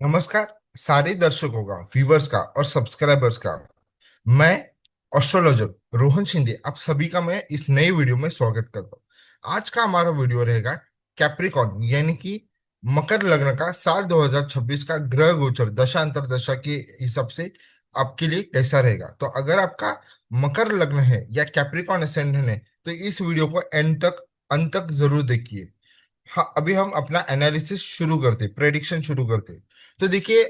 नमस्कार सारे दर्शकों का, व्यूवर्स का और सब्सक्राइबर्स का। मैं एस्ट्रोलॉजर रोहन शिंदे आप सभी का मैं इस नए वीडियो में स्वागत करता हूँ। आज का हमारा वीडियो रहेगा कैप्रिकॉन यानी कि मकर लग्न का साल 2026 का ग्रह गोचर दशा अंतर दशा के हिसाब से आपके लिए कैसा रहेगा। तो अगर आपका मकर लग्न है या कैप्रिकॉन असेंडेंट है तो इस वीडियो को अंत तक जरूर देखिए। हाँ, अभी हम अपना एनालिसिस शुरू करते, प्रेडिक्शन शुरू करते। तो देखिए,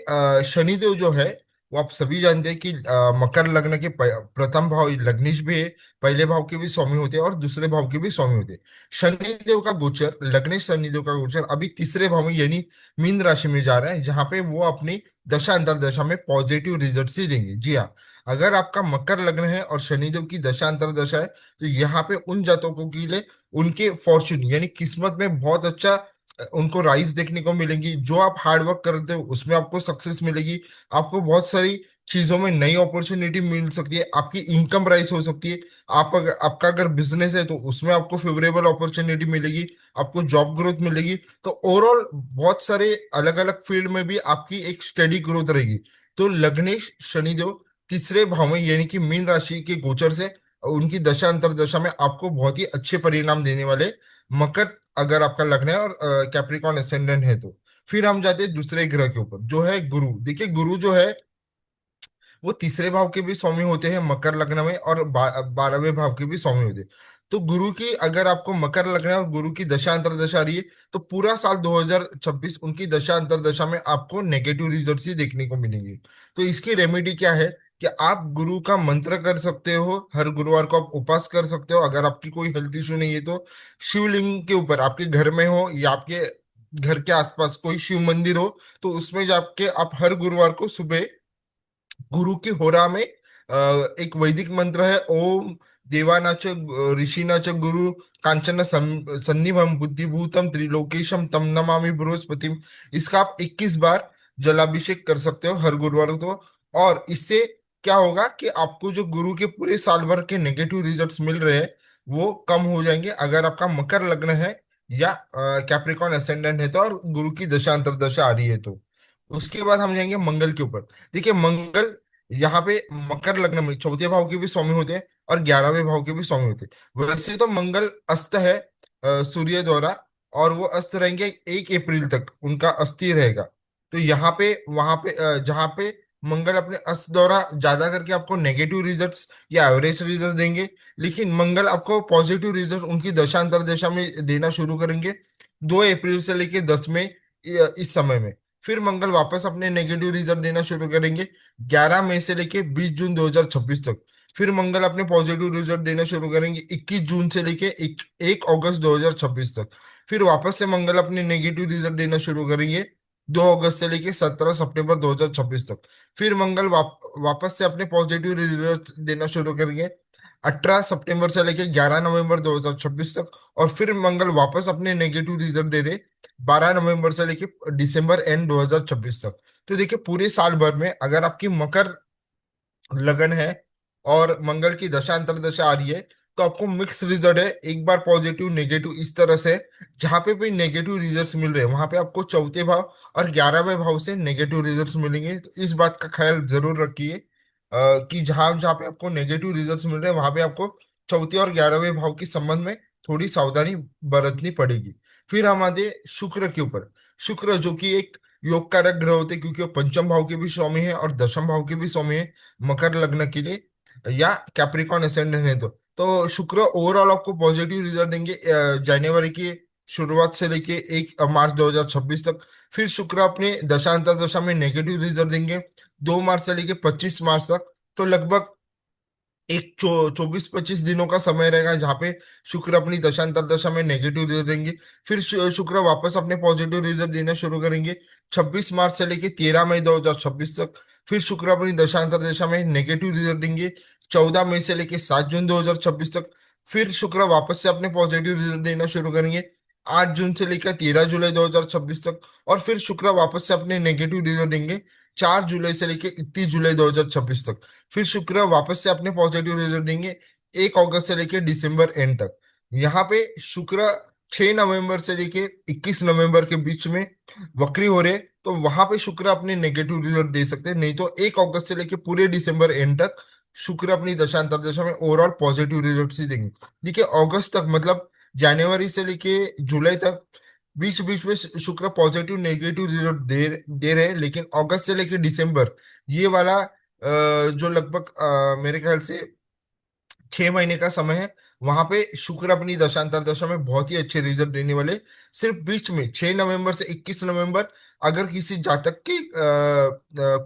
शनिदेव जो है वो आप सभी जानते हैं कि मकर लग्न के प्रथम भाव लग्नेश भी है। पहले भाव के भी स्वामी होते हैं और दूसरे भाव के भी स्वामी होते हैं। शनिदेव का गोचर, लग्नेश शनिदेव का गोचर अभी तीसरे भाव में यानी मीन राशि में जा रहा है, जहां पे वो अपनी दशा अंतर दशा में पॉजिटिव रिजल्ट ही देंगे। जी हाँ, अगर आपका मकर लग्न है और शनिदेव की दशा अंतर दशा है तो यहाँ पे उन जातकों के लिए उनके फॉर्चून यानी किस्मत में बहुत अच्छा उनको राइज देखने को मिलेंगी। जो आप हार्ड वर्क करते हो उसमें आपको सक्सेस मिलेगी। आपको बहुत सारी चीजों में नई अपॉर्चुनिटी मिल सकती है, आपकी इनकम राइज हो सकती है। आपका अगर बिजनेस है तो उसमें आपको फेवरेबल अपॉर्चुनिटी मिलेगी, आपको जॉब ग्रोथ मिलेगी। तो ओवरऑल बहुत सारे अलग अलग फील्ड में भी आपकी एक स्टेडी ग्रोथ रहेगी। तो लग्नेश शनिदेव तीसरे भाव में यानी कि मीन राशि के गोचर से उनकी दशा अंतर दशा में आपको बहुत ही अच्छे परिणाम देने वाले। मकर अगर आपका लग्न है और कैप्रिकॉन असेंडेंट है तो फिर हम जाते हैं दूसरे ग्रह के ऊपर जो है गुरु। देखिए, गुरु जो है वो तीसरे भाव के भी स्वामी होते हैं मकर लग्न में, और 12वें भाव के भी स्वामी होते हैं। तो गुरु की अगर आपको मकर लग्न है और गुरु की दशा अंतर दशा आ रही है तो पूरा साल 2026 उनकी दशा अंतर दशा में आपको नेगेटिव रिजल्ट्स ही देखने को मिलेंगे। तो इसकी रेमेडी क्या है कि आप गुरु का मंत्र कर सकते हो। हर गुरुवार को आप उपास कर सकते हो। अगर आपकी कोई हेल्थ इशू नहीं है तो शिवलिंग के ऊपर आपके घर में हो या आपके घर के आसपास कोई शिव मंदिर हो तो उसमें जाके आप हर गुरुवार को सुबह गुरु की होरा में एक वैदिक मंत्र है, ओम देवानाच ऋषिनाच गुरु कांचन सन्निभम बुद्धिभूतम त्रिलोकेशम तम नमामि बृहस्पतिम। इसका आप 21 बार जलाभिषेक कर सकते हो हर गुरुवार को। और इससे क्या होगा कि आपको जो गुरु के पूरे साल भर के नेगेटिव रिजल्ट्स मिल रहे हैं वो कम हो जाएंगे, अगर आपका मकर लग्न है या कैप्रिकॉन असेंडेंट है तो, और गुरु की दशा अंतर्दशा आ रही है तो। उसके बाद हम जाएंगे मंगल के ऊपर। देखिए, मंगल यहाँ पे मकर लग्न में चौथे भाव के भी स्वामी होते हैं और 11वें भाव के भी स्वामी होते हैं। वैसे तो मंगल अस्त है सूर्य द्वारा, और वो अस्त रहेंगे 1 अप्रैल तक उनका अस्थि रहेगा। तो यहाँ पे वहां पे जहाँ पे मंगल अपने अस्त द्वारा ज्यादा करके आपको नेगेटिव रिजल्ट्स या एवरेज रिजल्ट देंगे, लेकिन मंगल आपको पॉजिटिव रिजल्ट उनकी दशांतर दशा में देना शुरू करेंगे 2 अप्रैल से लेके 10 मई, इस समय में। फिर मंगल वापस अपने नेगेटिव रिजल्ट देना शुरू करेंगे 11 मई से लेके 20 जून 2026 तक। फिर मंगल अपने पॉजिटिव रिजल्ट देना शुरू करेंगे 21 जून से लेके 1 अगस्त 2026 तक। फिर वापस से मंगल अपने नेगेटिव रिजल्ट देना शुरू करेंगे 2 अगस्त से लेके 17 सितंबर 2026 तक। फिर मंगल वापस से अपने पॉजिटिव रिजल्ट देना शुरू करेंगे 18 सितंबर से लेके 11 नवंबर 2026 तक। और फिर मंगल वापस अपने नेगेटिव रिजल्ट दे रहे 12 नवंबर से लेके दिसंबर एंड 2026 तक। तो देखिए, पूरे साल भर में अगर आपकी मकर लगन है और मंगल की दशा अंतर दशा आ रही है तो आपको मिक्स रिजल्ट है, एक बार पॉजिटिव नेगेटिव इस तरह से। जहां पे भी नेगेटिव रिजल्ट्स मिल रहे हैं वहां पे आपको चौथे भाव और 11वें भाव से नेगेटिव रिजल्ट्स मिलेंगे। तो इस बात का ख्याल जरूर रखिए कि जहां जहां पे आपको नेगेटिव रिजल्ट्स मिल रहे हैं वहां पे आपको चौथे और 11वें भाव के संबंध में थोड़ी सावधानी बरतनी पड़ेगी। फिर हम आते शुक्र के ऊपर। शुक्र जो कि एक योग कारक ग्रह होते हैं क्योंकि वो पंचम भाव के भी स्वामी है और दशम भाव के भी स्वामी है मकर लग्न के लिए या कैप्रिकॉन असेंडेंट है तो शुक्र ओवरऑल आपको पॉजिटिव रिजल्ट देंगे जनवरी की शुरुआत से लेके 1 मार्च 2026 तक। फिर शुक्र अपने दशांतर दशा में नेगेटिव रिजल्ट देंगे 2 मार्च से लेके 25 मार्च तक। तो लगभग एक 24-25 दिनों का समय रहेगा जहाँ पे शुक्र अपनी दशांतर दशा में नेगेटिव रिजल्ट देंगे। फिर शुक्र वापस अपने पॉजिटिव रिजल्ट देना शुरू करेंगे 26 मार्च से लेके 13 मई 2026 तक। फिर शुक्र अपनी दशांतर दशा में नेगेटिव रिजल्ट देंगे 14 मई से लेके 7 जून 2026 तक। फिर शुक्र वापस से अपने पॉजिटिव रिजल्ट देना शुरू करेंगे 8 जून से लेकर 13 जुलाई 2026 तक। और फिर शुक्र वापस से अपने नेगेटिव रिजल्ट देंगे 4 जुलाई से लेकर 31 जुलाई 2026 तक। फिर शुक्र वापस से अपने पॉजिटिव रिजल्ट देंगे 1 अगस्त से लेकर दिसंबर एंड तक। यहाँ पे शुक्र 6 नवंबर से लेके 21 नवंबर के बीच में वक्री हो रहे, तो वहां पे शुक्र अपने नेगेटिव रिजल्ट दे सकते हैं। नहीं तो 1 अगस्त से लेके पूरे दिसंबर एंड तक शुक्र अपनी दशांतर दशा में ओवरऑल पॉजिटिव रिजल्ट ही देंगे। देखिए अगस्त तक मतलब जनवरी से लेके जुलाई तक बीच बीच में शुक्र पॉजिटिव नेगेटिव रिजल्ट दे रहे हैं, लेकिन अगस्त से लेके दिसंबर ये वाला जो लगभग मेरे ख्याल से 6 महीने का समय है, वहां पे शुक्र अपनी दशांतर दशा में बहुत ही अच्छे रिजल्ट देने वाले। सिर्फ बीच में 6 नवंबर से 21 नवंबर अगर किसी जातक की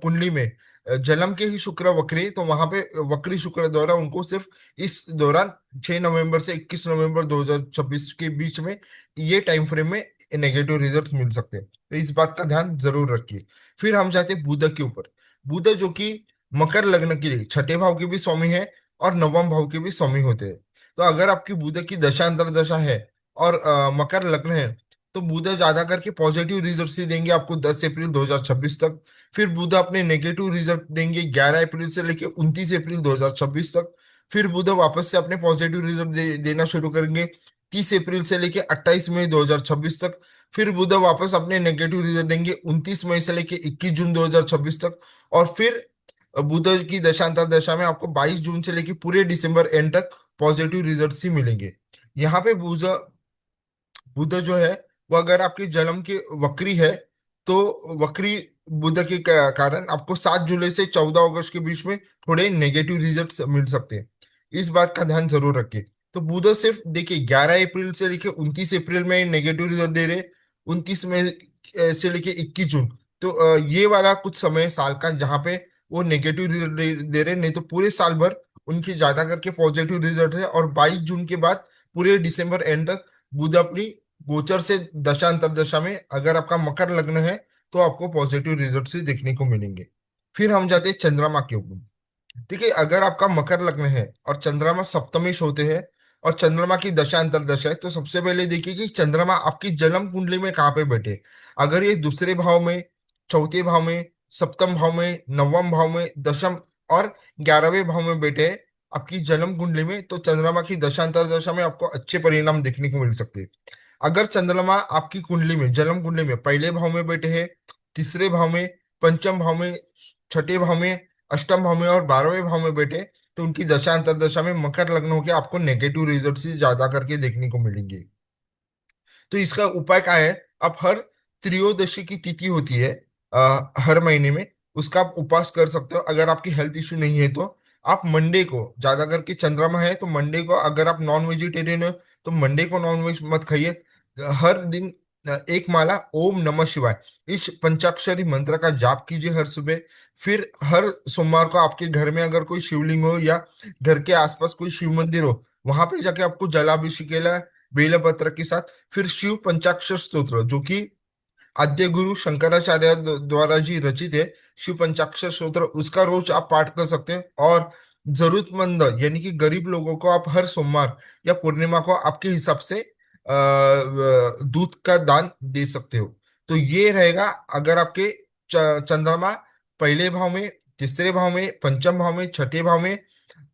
कुंडली में जन्म के ही शुक्र वक्री, तो वहां पे वक्री शुक्र द्वारा उनको सिर्फ इस दौरान 6 नवंबर से 21 नवंबर 2026 के बीच में ये टाइम फ्रेम में नेगेटिव रिजल्ट्स मिल सकते हैं। तो इस बात का ध्यान जरूर रखिए। फिर हम जाते हैं बुध के ऊपर। बुध जो कि मकर लग्न के लिए छठे भाव के भी स्वामी है और नवम भाव के भी स्वामी होते हैं। तो अगर आपकी बुध की दशा अंतर दशा है और मकर लग्न है, तो बुध ज्यादा करके पॉजिटिव रिजल्ट ही देंगे आपको 10 अप्रैल 2026 तक। फिर बुध अपने नेगेटिव रिजल्ट देंगे 11 अप्रैल से लेकर 29 अप्रैल 2026 तक। फिर बुध वापस से अपने पॉजिटिव रिजल्ट देना शुरू करेंगे 30 अप्रैल से लेकर 28 मई 2026 तक। फिर बुध वापस अपने नेगेटिव रिजल्ट देंगे 29 मई से लेकर 21 जून 2026 तक। और फिर बुध की दशांतर दशा में आपको 22 जून से लेकर पूरे दिसंबर एंड तक पॉजिटिव रिजल्ट्स ही मिलेंगे। यहाँ पे बुध बुध जो है वो अगर आपके जन्म की वक्री है, तो वक्री बुध के कारण आपको 7 जुलाई से 14 अगस्त के बीच में थोड़े नेगेटिव रिजल्ट्स मिल सकते हैं। इस बात का ध्यान जरूर रखिए। तो बुध सिर्फ देखिए 11 अप्रैल से लेके 29 अप्रैल में नेगेटिव रिजल्ट दे रहे, 29 मई से लेके 21 जून। तो ये वाला कुछ समय साल का जहाँ पे वो नेगेटिव रिजल्ट दे रहे, नहीं तो पूरे साल भर उनकी ज्यादा करके पॉजिटिव रिजल्ट है। और 22 जून के बाद पूरे दिसंबर एंड तक बुध अपनी गोचर से दशांतर दशा में अगर आपका मकर लग्न है, तो आपको पॉजिटिव रिजल्ट ही देखने को मिलेंगे। फिर हम जाते हैं चंद्रमा के ऊपर। देखिए अगर आपका मकर लग्न है और चंद्रमा सप्तमेश होते हैं और चंद्रमा की दशा अंतर्दशा है, तो सबसे पहले देखिए कि चंद्रमा आपकी जन्म कुंडली में कहाँ पे बैठे। अगर ये दूसरे भाव में, चौथे भाव में, सप्तम भाव में, नवम भाव में, दशम और 11वें भाव में बैठे हैं आपकी जन्म कुंडली में, तो चंद्रमा की दशा अंतर्दशा में आपको अच्छे परिणाम देखने को मिल सकते हैं। अगर चंद्रमा आपकी कुंडली में, जन्म कुंडली में पहले भाव में बैठे हैं, तीसरे भाव में, पंचम भाव में, छठे भाव में, अष्टम भाव में और 12वें भाव में बैठे, तो उनकी दशा अंतर्दशा में मकर लग्न होकर आपको नेगेटिव रिजल्ट ही ज्यादा करके देखने को मिलेंगे। तो इसका उपाय क्या है? आप हर त्रयोदशी की तिथि होती है हर महीने में, उसका आप उपवास कर सकते हो। अगर आपकी हेल्थ इशू नहीं है, तो आप मंडे को, ज्यादा करके चंद्रमा है तो मंडे को, अगर आप नॉन वेजिटेरियन हो तो मंडे को नॉन वेज मत खाइए। हर दिन एक माला ओम नमः शिवाय इस पंचाक्षरी मंत्र का जाप कीजिए हर सुबह। फिर हर सोमवार को आपके घर में अगर कोई शिवलिंग हो या घर के आसपास कोई शिव मंदिर हो, वहां पे जाके आपको जलाभिषेक बेलपत्र के साथ फिर शिव पंचाक्षर स्तोत्र, जो कि आद्य गुरु शंकराचार्य द्वारा जी रचित है, शिव पंचाक्षर स्तोत्र, उसका रोज आप पाठ कर सकते हैं। और जरूरतमंद यानी कि गरीब लोगों को आप हर सोमवार या पूर्णिमा को आपके हिसाब से दूध का दान दे सकते हो। तो ये रहेगा अगर आपके चंद्रमा पहले भाव में, तीसरे भाव में, पंचम भाव में, छठे भाव में,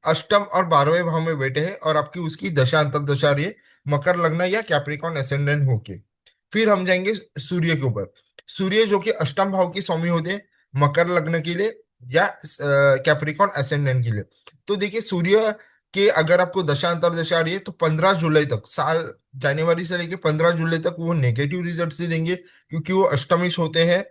अष्टम और 12वें भाव में बैठे हैं और आपकी उसकी दशा अंतर्दशा रही है मकर लग्न या कैप्रिकॉन एसेंडेंट होके। फिर हम जाएंगे सूर्य के ऊपर। सूर्य जो कि अष्टम भाव के स्वामी होते हैं मकर लग्न के लिए या कैप्रिकॉन एसेंडेंट के लिए। तो देखिए सूर्य के अगर आपको दशा अंतर्दशा आ रही है, तो 15 जुलाई तक, साल जनवरी से लेके 15 जुलाई तक वो नेगेटिव रिजल्ट ही देंगे, क्योंकि वो अष्टमिश होते हैं।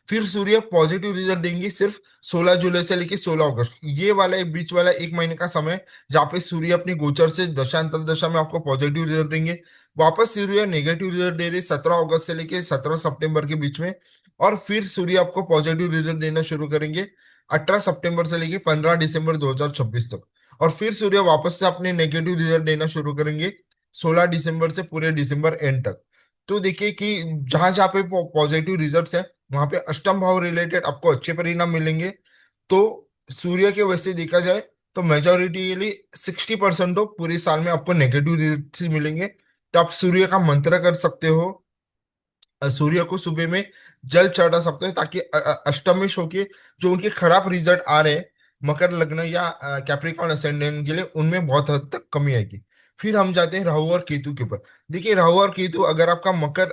फिर सूर्य पॉजिटिव रिजल्ट देंगे सिर्फ 16 जुलाई से लेके 16 अगस्त, ये वाला एक बीच वाला 1 महीने का समय, जहाँ पे सूर्य अपनी गोचर से दशांतर दशा में आपको पॉजिटिव रिजल्ट देंगे। वापस सूर्य नेगेटिव रिजल्ट दे रहे 17 अगस्त से लेके 17 सितंबर के बीच में। और फिर सूर्य आपको पॉजिटिव रिजल्ट देना शुरू करेंगे 18 सितंबर से लेके 15 दिसंबर 2026 तक। और फिर सूर्य वापस से अपने नेगेटिव रिजल्ट देना शुरू करेंगे 16 दिसंबर से पूरे दिसंबर एंड तक। तो देखिए कि जहां जहाँ पे पॉजिटिव रिजल्ट्स है, वहां पे अष्टम भाव रिलेटेड आपको अच्छे परिणाम मिलेंगे। तो सूर्य के वैसे देखा जाए तो मेजोरिटीली 60% तो पूरे साल में आपको नेगेटिव रिजल्ट ही मिलेंगे। तो आप सूर्य का मंत्र कर सकते हो, सूर्य को सुबह में जल चढ़ा सकते हो, ताकि अष्टमेश होके जो उनके खराब रिजल्ट आ रहे हैं मकर लग्न या कैप्रिकॉन असेंडेंट के लिए, उनमें बहुत हद तक कमी आएगी। फिर हम जाते हैं राहु और केतु के ऊपर। देखिए, राहु और केतु अगर आपका मकर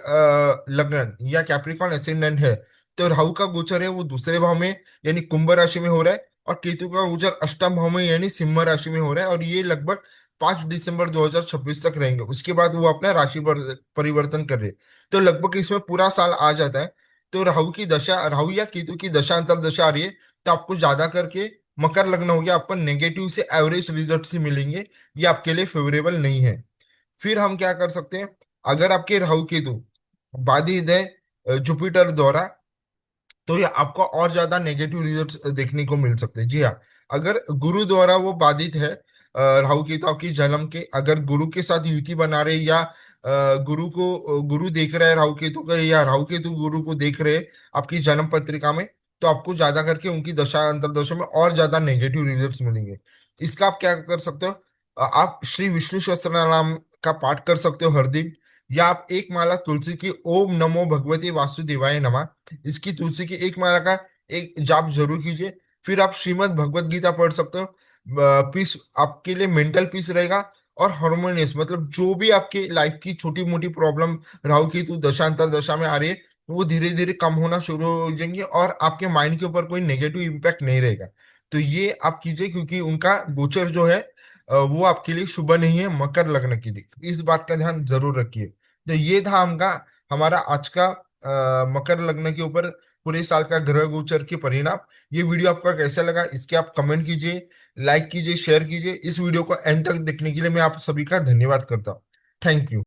लग्न या कैप्रिकॉर्न एसेंडेंट है, तो राहु का गोचर है वो दूसरे भाव में यानी कुंभ राशि में हो रहा है, और केतु का गोचर अष्टम भाव में यानी सिंह राशि में हो रहा है, और ये लगभग 5 दिसंबर 2026 तक रहेंगे। उसके बाद वो अपना राशि परिवर्तन कर रहे हैं। तो लगभग इसमें पूरा साल आ जाता है। तो राहु की दशा, राहु या केतु की दशा अंतर दशा आ रही है, तो आपको ज्यादा करके मकर लग्न हो गया, आपको नेगेटिव से एवरेज रिजल्ट ही मिलेंगे। ये आपके लिए फेवरेबल नहीं है। फिर हम क्या कर सकते हैं, अगर आपके राहु केतु बाधित है जुपिटर द्वारा, तो ये आपको और ज्यादा नेगेटिव रिजल्ट्स देखने को मिल सकते हैं। जी हाँ, अगर गुरु द्वारा वो बाधित है, राहु केतु आपकी जन्म के अगर गुरु के साथ युति बना रहे, या गुरु देख रहा है राहु केतु का, या राहु केतु गुरु को देख रहे हैं आपकी जन्म पत्रिका में, तो आपको ज्यादा करके उनकी दशा अंतरदशा में और ज्यादा नेगेटिव रिजल्ट्स मिलेंगे। इसका आप क्या कर सकते हो, आप श्री विष्णु सहस्त्र नाम का पाठ कर सकते हो हर दिन, या आप एक माला तुलसी की ओम नमो भगवते वासुदेवाय नमः, इसकी तुलसी की एक माला का एक जाप जरूर कीजिए। फिर आप श्रीमद् भगवत गीता पढ़ सकते हो। पीस आपके लिए मेंटल पीस रहेगा, और हार्मोनियस मतलब जो भी आपके लाइफ की छोटी मोटी प्रॉब्लम राहु केतु दशांतर दशा में आ रही है, वो धीरे धीरे कम होना शुरू हो जाएंगे, और आपके माइंड के ऊपर कोई नेगेटिव इम्पैक्ट नहीं रहेगा। तो ये आप कीजिए, क्योंकि उनका गोचर जो है वो आपके लिए शुभ नहीं है मकर लग्न के लिए। इस बात का ध्यान जरूर रखिए। तो ये था हमारा आज का मकर लग्न के ऊपर पूरे साल का ग्रह गोचर के परिणाम। ये वीडियो आपका कैसा लगा, इसके आप कमेंट कीजिए, लाइक कीजिए, शेयर कीजिए। इस वीडियो को एंड तक देखने के लिए मैं आप सभी का धन्यवाद करता हूँ। Thank you.